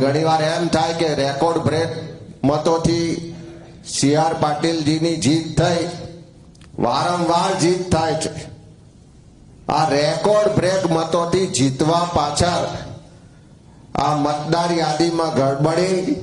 ઘણીવાર એમ થાય કે રેકોર્ડ બ્રેક મતોથી સી.આર. પાટીલજીની જીત થઈ, વારંવાર જીત થાય છે। આ રેકોર્ડ બ્રેક મતોથી જીતવા પાછળ આ મતદાર યાદીમાં ગડબડી,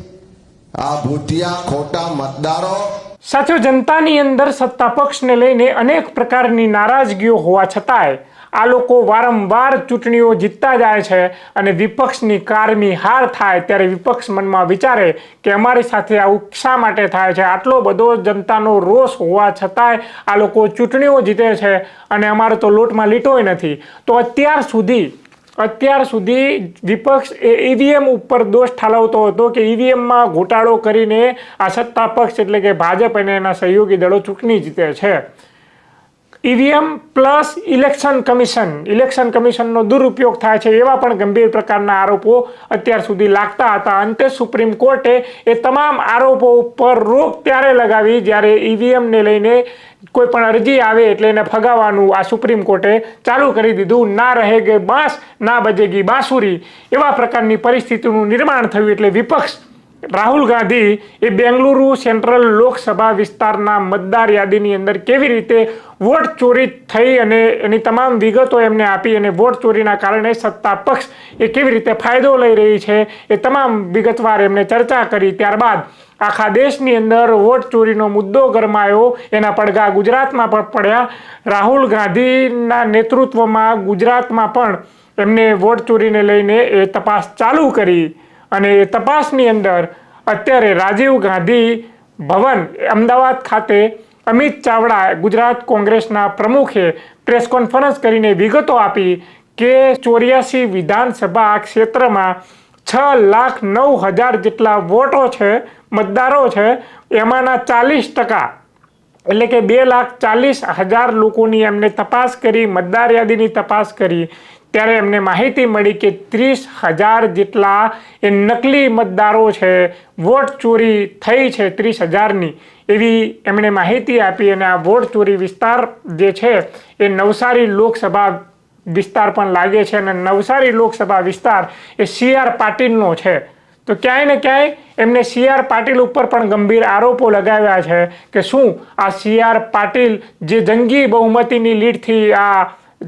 આ ભૂતિયા ખોટા મતદારો। સાથીઓ, જનતાની અંદર સત્તા પક્ષને લઈને અનેક પ્રકારની નારાજગીઓ હોવા છતાંય આ લોકો વારંવાર ચૂંટણીઓ જીતતા જાય છે અને વિપક્ષની કારમી હાર થાય ત્યારે વિપક્ષ મનમાં વિચારે કે અમારી સાથે આવું શા માટે થાય છે। આટલો બધો જનતાનો રોષ હોવા છતાંય આ લોકો ચૂંટણીઓ જીતે છે અને અમારો તો લોટમાં લીટોય નથી। તો અત્યાર સુધી વિપક્ષ ઈવીએમ ઉપર દોષ ઠાલવતો હતો કે ઈવીએમમાં ઘોટાળો કરીને આ સત્તા પક્ષ એટલે કે ભાજપ અને એના સહયોગી દળો ચૂંટણી જીતે છે। ઈવીએમ પ્લસ ઇલેક્શન કમિશનનો દુરુપયોગ થાય છે એવા પણ ગંભીર પ્રકારના આરોપો અત્યાર સુધી લાગતા હતા। અંતે સુપ્રીમ કોર્ટે એ તમામ આરોપો ઉપર રોક ત્યારે લગાવી જ્યારે ઈવીએમને લઈને કોઈ પણ અરજી આવે એટલે એને ફગાવવાનું આ સુપ્રીમ કોર્ટે ચાલુ કરી દીધું। ના રહેગે બાંસ ના બજેગી બાંસુરી એવા પ્રકારની પરિસ્થિતિનું નિર્માણ થયું એટલે વિપક્ષ રાહુલ ગાંધી એ બેંગલુરુ સેન્ટ્રલ લોકસભા વિસ્તારના મતદાર યાદીની અંદર કેવી રીતે વોટ ચોરી થઈ અને એની તમામ વિગતો એમને આપી અને વોટ ચોરીના કારણે સત્તા પક્ષ એ કેવી રીતે ફાયદો લઈ રહી છે એ તમામ વિગતવાર એમને ચર્ચા કરી। ત્યારબાદ આખા દેશની અંદર વોટ ચોરીનો મુદ્દો ગરમાયો, એના પડઘા ગુજરાતમાં પણ પડ્યા। રાહુલ ગાંધીના નેતૃત્વમાં ગુજરાતમાં પણ એમને વોટ ચોરીને લઈને એ તપાસ ચાલુ કરી અને એ તપાસની અંદર અત્યારે રાજીવ ગાંધી ભવન અમદાવાદ ખાતે અમિત ચાવડા ગુજરાત કોંગ્રેસના પ્રમુખે પ્રેસ કોન્ફરન્સ કરીને વિગતો આપી કે 84 વિધાનસભા ક્ષેત્રમાં 6,09,000 જેટલા વોટો છે, મતદારો છે, એમાંના 40% એટલે કે 2,40,000 લોકોની એમને તપાસ કરી, મતદાર યાદીની તપાસ કરી ત્યારે એમને માહિતી મળી કે 30,000 જેટલા એ નકલી મતદારો છે, વોટ ચોરી થઈ છે 30,000ની એવી એમણે માહિતી આપી। અને આ વોટ ચોરી વિસ્તાર જે છે એ નવસારી લોકસભા વિસ્તાર પણ લાગે છે અને નવસારી લોકસભા વિસ્તાર એ સી.આર. પાટીલનો છે। તો ક્યાંય ને ક્યાંય એમને સી.આર. પાટીલ ઉપર પણ ગંભીર આરોપો લગાવ્યા છે કે શું આ સી.આર. પાટીલ જે જંગી બહુમતીની લીડથી આ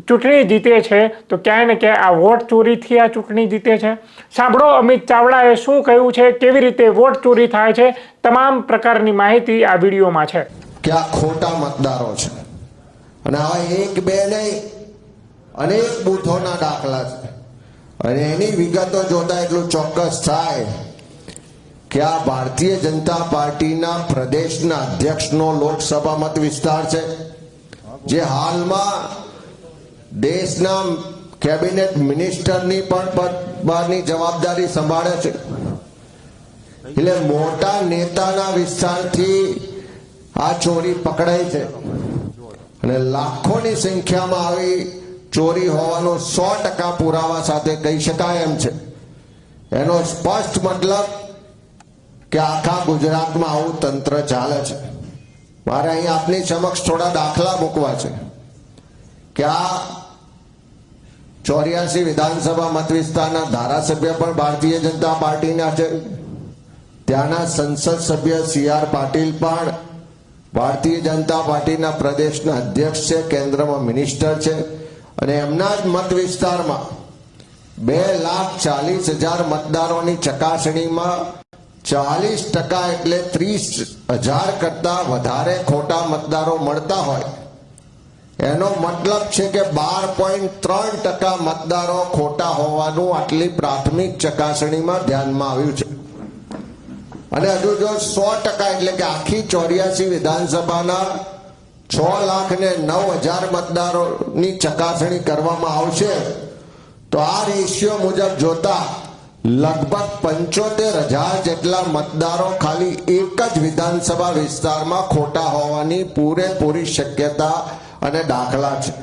ચૂંટણી જીતે છે તો ક્યાંય ને ક્યાંય આ વોટ ચોરીથી આ ચૂંટણી જીતે છે। સાંભળો અમિત ચાવડાએ શું કહ્યું છે, કેવી રીતે વોટ ચોરી થાય છે, તમામ પ્રકારની માહિતી આ વિડીયોમાં છે। કે આ ખોટા મતદારો છે અને આવા એક બે નહીં અનેક બૂથોના દાખલા છે અને એની વિગતો જોતા એટલું ચોક્કસ થાય કે આ ભારતીય જનતા પાર્ટીના પ્રદેશના અધ્યક્ષનો લોકસભા મત વિસ્તાર છે જે હાલમાં દેશના કેબિનેટ મિનિસ્ટરની પણ જવાબદારી સંભાળે છે। એટલે મોટા નેતાના વિસ્તારથી આ ચોરી પકડાઈ છે અને લાખોની સંખ્યામાં આવી ચોરી હોવાનો 100% પુરાવા સાથે કહી શકાય એમ છે। એનો સ્પષ્ટ મતલબ કે આખા ગુજરાતમાં આવું તંત્ર ચાલે છે। મારે અહીં આપની સમક્ષ થોડા દાખલા મૂકવા છે કે આ 84 વિધાનસભા મત વિસ્તારના ધારાસભ્ય પણ ભારતીય જનતા પાર્ટીના છે। ત્યાંના સંસદ સભ્ય સી.આર. પાટીલ પણ ભારતીય જનતા પાર્ટીના પ્રદેશના અધ્યક્ષ છે, કેન્દ્રમાં મિનિસ્ટર છે અને એમના જ મત વિસ્તારમાં 2,40,000 મતદારોની ચકાસણીમાં 40% એટલે 30,000 કરતા વધારે ખોટા મતદારો મળતા હોય એનો મતલબ છે કે 12.3% મતદારો ખોટા હોવાનું આટલી પ્રાથમિક ચકાસણીમાં ધ્યાનમાં આવ્યું છે। અને હજુ જો 100% એટલે કે આખી 84 વિધાનસભાના 6,09,000 મતદારોની ચકાસણી કરવામાં આવશે તો આ રેશિયો મુજબ જોતા લગભગ 75,000 જેટલા મતદારો ખાલી એક જ વિધાનસભા વિસ્તારમાં ખોટા હોવાની પૂરેપૂરી શક્યતા અને દાખલા છે।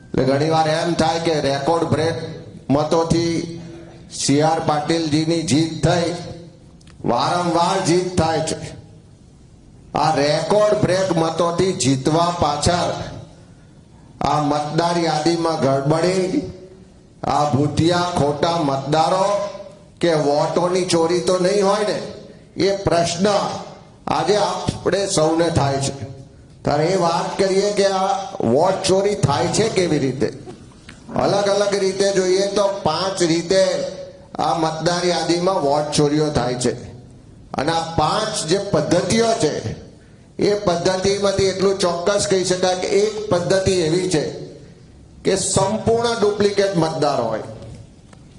એટલે ઘણીવાર એમ થાય કે રેકોર્ડ બ્રેક મતોથી સી.આર. પાટીલજીની જીત થઈ, વારંવાર જીત થાય છે। આ રેકોર્ડ બ્રેક મતોથી જીતવા પાછળ આ મતદાર યાદીમાં ગડબડી, આ ભૂતિયા ખોટા મતદારો કે વોટોની ચોરી તો નહીં હોય ને, એ પ્રશ્ન આજે આપણે સૌને થાય છે. ત્યારે એ વાત કરીએ કે આ વોટ ચોરી થાય છે કેવી રીતે. અલગ અલગ રીતે જોઈએ તો 5 રીતે આ મતદાર યાદીમાં વોટ ચોરીઓ થાય છે. અને આ 5 જે પદ્ધતિઓ છે એ પદ્ધતિમાંથી એટલું ચોક્કસ કહી શકાય કે એક પદ્ધતિ એવી છે કે સંપૂર્ણ ડુપ્લિકેટ મતદાર હોય.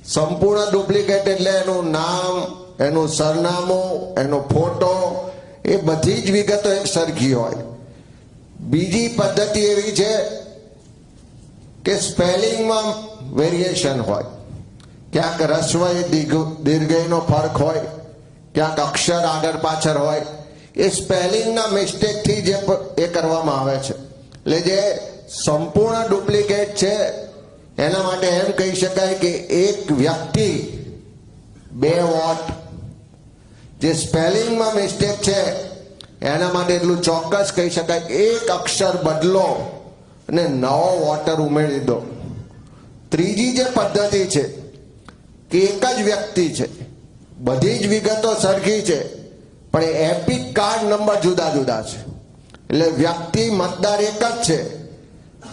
સંપૂર્ણ ડુપ્લિકેટ એટલે એનું નામ, એનું સરનામું, એનો ફોટો, એ બધી જ વિગતો એક સરખી હોય. બીજી પદ્ધતિ એવી છે કે સ્પેલિંગમાં વેરિએશન હોય. ક્યાંક રસ્વ દીર્ઘઈનો ફરક હોય, ક્યાંક અક્ષર આગળ પાછળ હોય. એ સ્પેલિંગના મિસ્ટેકથી જે એ કરવામાં આવે છે. એટલે જે સંપૂર્ણ ડુપ્લિકેટ છે એના માટે એમ કહી શકાય કે એક વ્યક્તિ 2 વોટ. જે સ્પેલિંગમાં મિસ્ટેક છે એના માટે એટલું ચોક્કસ કહી શકાય કે એક અક્ષર બદલો અને નવો વોટર ઉમેરી દો. ત્રીજી જે પદ્ધતિ છે કે એક જ વ્યક્તિ છે, બધી જ વિગતો સરખી છે, પણ એપિક કાર્ડ નંબર જુદા જુદા છે. એટલે વ્યક્તિ મતદાર એક જ છે,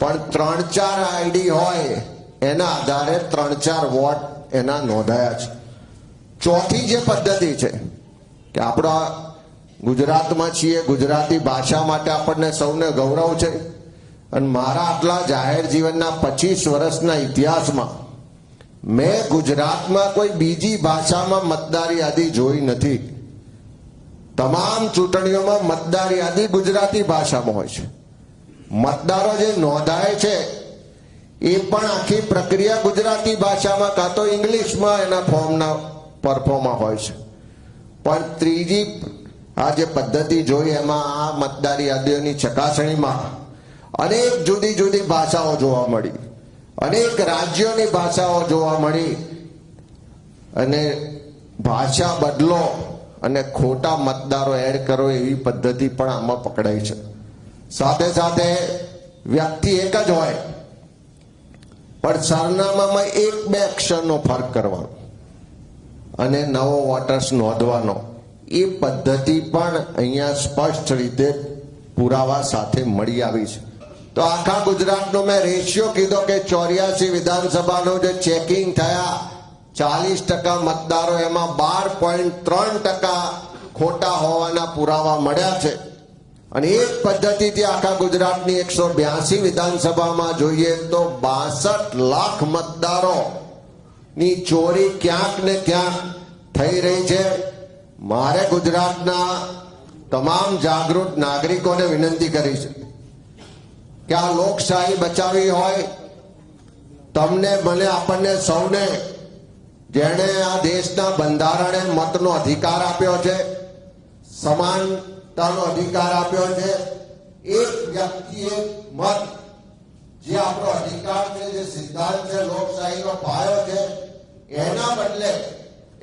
પણ 3-4 આઈડી હોય એના આધારે 3-4 વોટ એના નોંધાયા છે. ચોથી જે પદ્ધતિ છે કે આપણા ગુજરાતમાં છીએ, ગુજરાતી ભાષા માટે આપણને સૌને ગૌરવ છે. અને મારા આટલા જાહેર જીવનના 25 વર્ષના ઇતિહાસમાં મેં ગુજરાતમાં કોઈ બીજી ભાષામાં મતદાર યાદી જોઈ નથી. તમામ ચૂંટણીઓમાં મતદાર યાદી ગુજરાતી ભાષામાં હોય છે. મતદારો જે નોંધાય છે એ પણ આખી પ્રક્રિયા ગુજરાતી ભાષામાં કાં તો ઇંગ્લિશમાં એના ફોર્મના પરફોર્મમાં હોય છે. પણ ત્રીજી આ જે પદ્ધતિ જોઈ એમાં આ મતદાર યાદીઓની ચકાસણીમાં અનેક જુદી જુદી ભાષાઓ જોવા મળી, અનેક રાજ્યોની ભાષાઓ જોવા મળી. અને ભાષા બદલો અને ખોટા મતદારો એડ કરો એવી પદ્ધતિ પણ આમાં પકડાઈ છે. સાથે સાથે વ્યક્તિ એક જ હોય પણ સરનામામાં 1-2 અક્ષરનો ફરક કરવાનો અને નવો વોટર્સ નોંધવાનો, એ પદ્ધતિ પણ અહીંયા સ્પષ્ટ રીતે પુરાવા સાથે મળી આવી છે. તો આખા ગુજરાતનો મેં રેશિયો કીધો કે 84 વિધાનસભાનું જે ચેકિંગ થયા 40% મતદારો, એમાં 12.3% ખોટા હોવાના પુરાવા મળ્યા છે. અને એ જ પદ્ધતિથી આખા ગુજરાતની 182 વિધાનસભામાં જોઈએ તો 62 લાખ મતદારો ની ચોરી ક્યાંક ને ક્યાંક થઈ રહી છે. મારે ગુજરાતના તમામ જાગૃત નાગરિકોને વિનંતી કરી છે કે આ લોકશાહી બચાવવી હોય, તમને મને આપણને સૌને જેણે આ દેશના બંધારણે મતનો અધિકાર આપ્યો છે, સમાનતાનો અધિકાર આપ્યો છે, એક વ્યક્તિ એક મત જે આપણો અધિકાર છે, જે સિદ્ધાંત છે, લોકશાહીનો પાયો છે, એના બદલે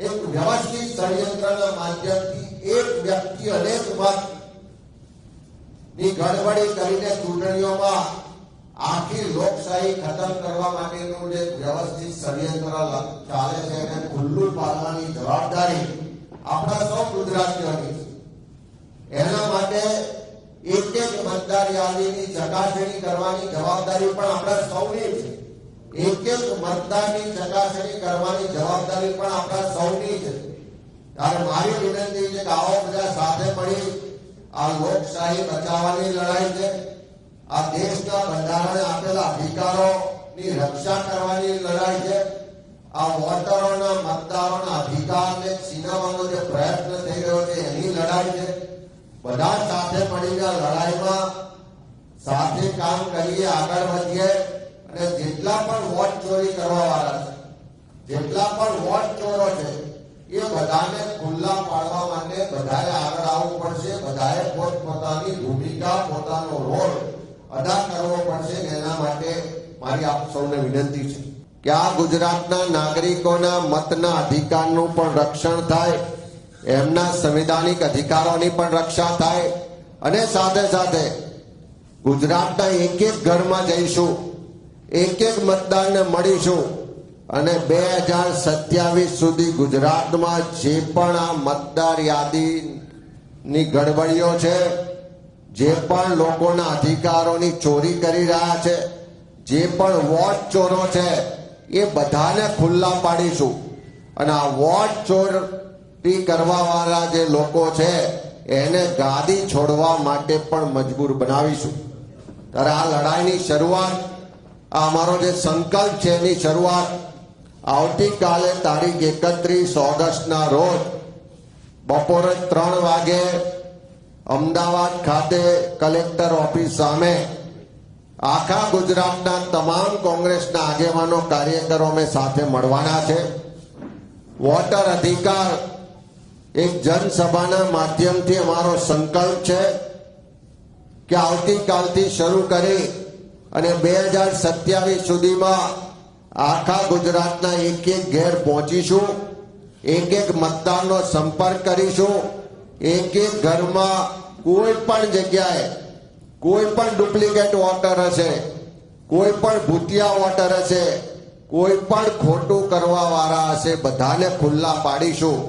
એક વ્યવસ્થિત ષડયંત્રના માધ્યમથી એક વ્યક્તિ અનેક મત ની ગડબડી કરીને ચૂંટણીઓમાં આખી લોકશાહી ખતમ કરવા માટેનું જે વ્યવસ્થિત ષડયંત્ર ચાલે છે એને ખુલ્લું પાડવાની જવાબદારી આપણા સૌ ગુજરાતીઓની છે. એના માટે એક એક મતદાર યાદીની ચકાસણી કરવાની જવાબદારી પણ આપણા સૌની છે. એક એક મતદારની ચકાસણી કરવાની જવાબદારી પણ આપણા સૌની છે. ત્યારે મારી વિનંતી છે કે આવો બધા સાથે મળી આ લોકશાહી બચાવવાની લડાઈ છે, આ દેશના બંધારણે આપેલા અધિકારોની રક્ષા કરવાની લડાઈ છે, આ વોટરોના મતદારોના અધિકારને છીનવવાનો જે પ્રયત્ન થઈ રહ્યો છે એની લડાઈ છે. બધા સાથે મળીને લડાઈમાં સાથે કામ કરીએ, આગળ વધીએ. અને જેટલા પણ વોટ ચોરી કરવા વાળા છે, જેટલા પણ વોટ ચોરો છે, એ બધાને ખુલ્લા પાડવા માટે બધાએ આગળ આવવું પડશે. બધાએ પોતપોતાની ભૂમિકા, પોતાનો રોલ અદા કરવો પડશે. એના માટે મારી આપ સૌને વિનંતી છે કે આ ગુજરાતના નાગરિકોના મતના અધિકારનું પણ રક્ષણ થાય, એમના સંવિધાનિક અધિકારોની પણ રક્ષા થાય. અને સાથે સાથે ગુજરાતના એક એક ઘરમાં જઈશું, એક એક મતદારને મળીશું અને 2027 સુધી ગુજરાતમાં જે પણ આ મતદાર યાદીની ગડબડીઓ છે, જે પણ લોકોના અધિકારોની ચોરી કરી રહ્યા છે, જે પણ વોટ ચોરો છે, એ બધાને ખુલ્લા પાડીશું અને આ વોટ ચોરી કરવા વાળા જે લોકો છે એને ગાદી છોડવા માટે પણ મજબૂર બનાવીશું. ત્યારે આ લડાઈની શરૂઆત, આ અમારો જે સંકલ્પ છે એની શરૂઆત આવતીકાલે તારીખ 31 ઓગસ્ટના રોજ બપોરે 3 વાગે અમદાવાદ ખાતે કલેક્ટર ઓફિસ સામે આખા ગુજરાતના તમામ કોંગ્રેસના આગેવાનો, કાર્યકરો અમે સાથે મળવાના છે. વોટર અધિકાર એક જનસભાના માધ્યમથી અમારો સંકલ્પ છે કે આવતીકાલથી શરૂ કરી અને 2027 સુધીમાં આખા ગુજરાતના એક ઘેર પહોંચીશું, એક મતદારનો સંપર્ક કરીશું, એક ઘરમાં કોઈ પણ જગ્યાએ કોઈ પણ ડુપ્લિકેટ વોટર હશે, કોઈ પણ ભૂતિયા વોટર હશે, કોઈ પણ ખોટું કરવા વાળા હશે, બધાને ખુલ્લા પાડીશું.